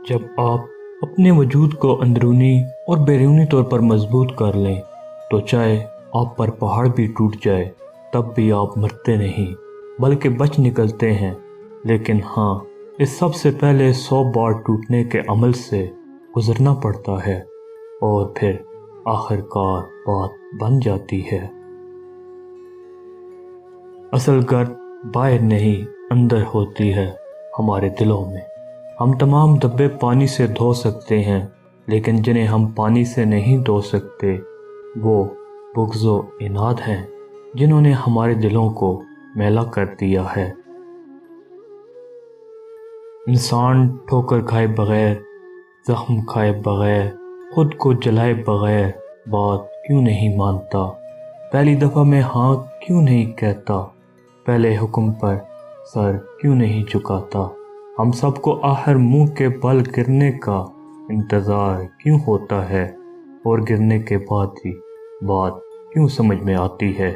جب آپ اپنے وجود کو اندرونی اور بیرونی طور پر مضبوط کر لیں تو چاہے آپ پر پہاڑ بھی ٹوٹ جائے تب بھی آپ مرتے نہیں بلکہ بچ نکلتے ہیں۔ لیکن ہاں، اس سب سے پہلے 100 بار ٹوٹنے کے عمل سے گزرنا پڑتا ہے اور پھر آخر کار بات بن جاتی ہے۔ اصل گرد باہر نہیں اندر ہوتی ہے، ہمارے دلوں میں۔ ہم تمام دھبے پانی سے دھو سکتے ہیں، لیکن جنہیں ہم پانی سے نہیں دھو سکتے وہ بغض و عناد ہیں جنہوں نے ہمارے دلوں کو میلا کر دیا ہے۔ انسان ٹھوکر کھائے بغیر، زخم کھائے بغیر، خود کو جلائے بغیر بات کیوں نہیں مانتا؟ پہلی دفعہ میں ہاں کیوں نہیں کہتا؟ پہلے حکم پر سر کیوں نہیں جھکاتا؟ ہم سب کو آخر منہ کے بل گرنے کا انتظار کیوں ہوتا ہے اور گرنے کے بعد ہی بات کیوں سمجھ میں آتی ہے؟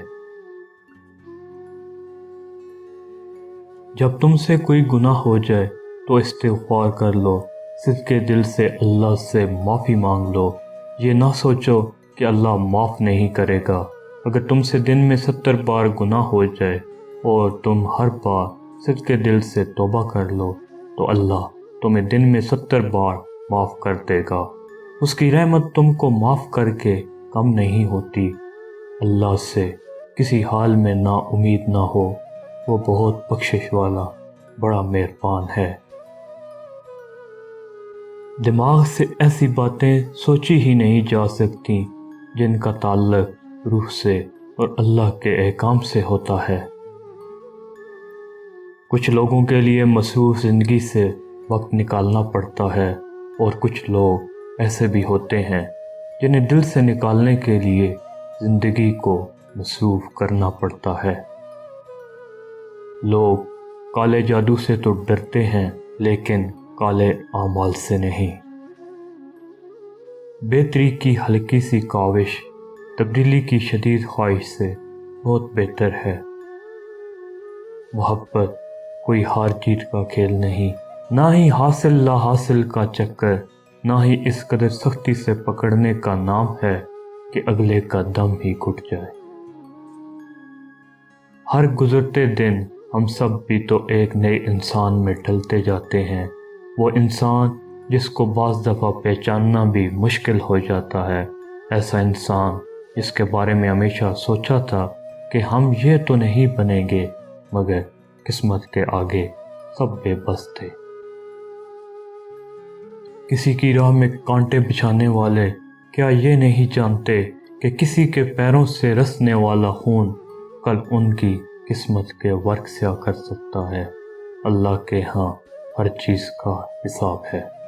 جب تم سے کوئی گناہ ہو جائے تو استغفار کر لو، صدقے دل سے اللہ سے معافی مانگ لو۔ یہ نہ سوچو کہ اللہ معاف نہیں کرے گا۔ اگر تم سے دن میں 70 بار گناہ ہو جائے اور تم ہر بار صدقے دل سے توبہ کر لو تو اللہ تمہیں دن میں 70 بار معاف کر دے گا۔ اس کی رحمت تم کو معاف کر کے کم نہیں ہوتی۔ اللہ سے کسی حال میں نا امید نہ ہو، وہ بہت بخشش والا بڑا مہربان ہے۔ دماغ سے ایسی باتیں سوچی ہی نہیں جا سکتی جن کا تعلق روح سے اور اللہ کے احکام سے ہوتا ہے۔ کچھ لوگوں کے لیے مصروف زندگی سے وقت نکالنا پڑتا ہے اور کچھ لوگ ایسے بھی ہوتے ہیں جنہیں دل سے نکالنے کے لیے زندگی کو مصروف کرنا پڑتا ہے۔ لوگ کالے جادو سے تو ڈرتے ہیں لیکن کالے اعمال سے نہیں۔ بہتری کی ہلکی سی کاوش تبدیلی کی شدید خواہش سے بہت بہتر ہے۔ محبت کوئی ہار جیت کا کھیل نہیں، نہ ہی حاصل لا حاصل کا چکر، نہ ہی اس قدر سختی سے پکڑنے کا نام ہے کہ اگلے کا دم ہی گھٹ جائے۔ ہر گزرتے دن ہم سب بھی تو ایک نئے انسان میں ڈھلتے جاتے ہیں، وہ انسان جس کو بعض دفعہ پہچاننا بھی مشکل ہو جاتا ہے، ایسا انسان جس کے بارے میں ہمیشہ سوچا تھا کہ ہم یہ تو نہیں بنیں گے، مگر قسمت کے آگے سب بے بس تھے۔ کسی کی راہ میں کانٹے بچھانے والے کیا یہ نہیں جانتے کہ کسی کے پیروں سے رسنے والا خون کل ان کی قسمت کے ورق سیاہ کر سکتا ہے؟ اللہ کے ہاں ہر چیز کا حساب ہے۔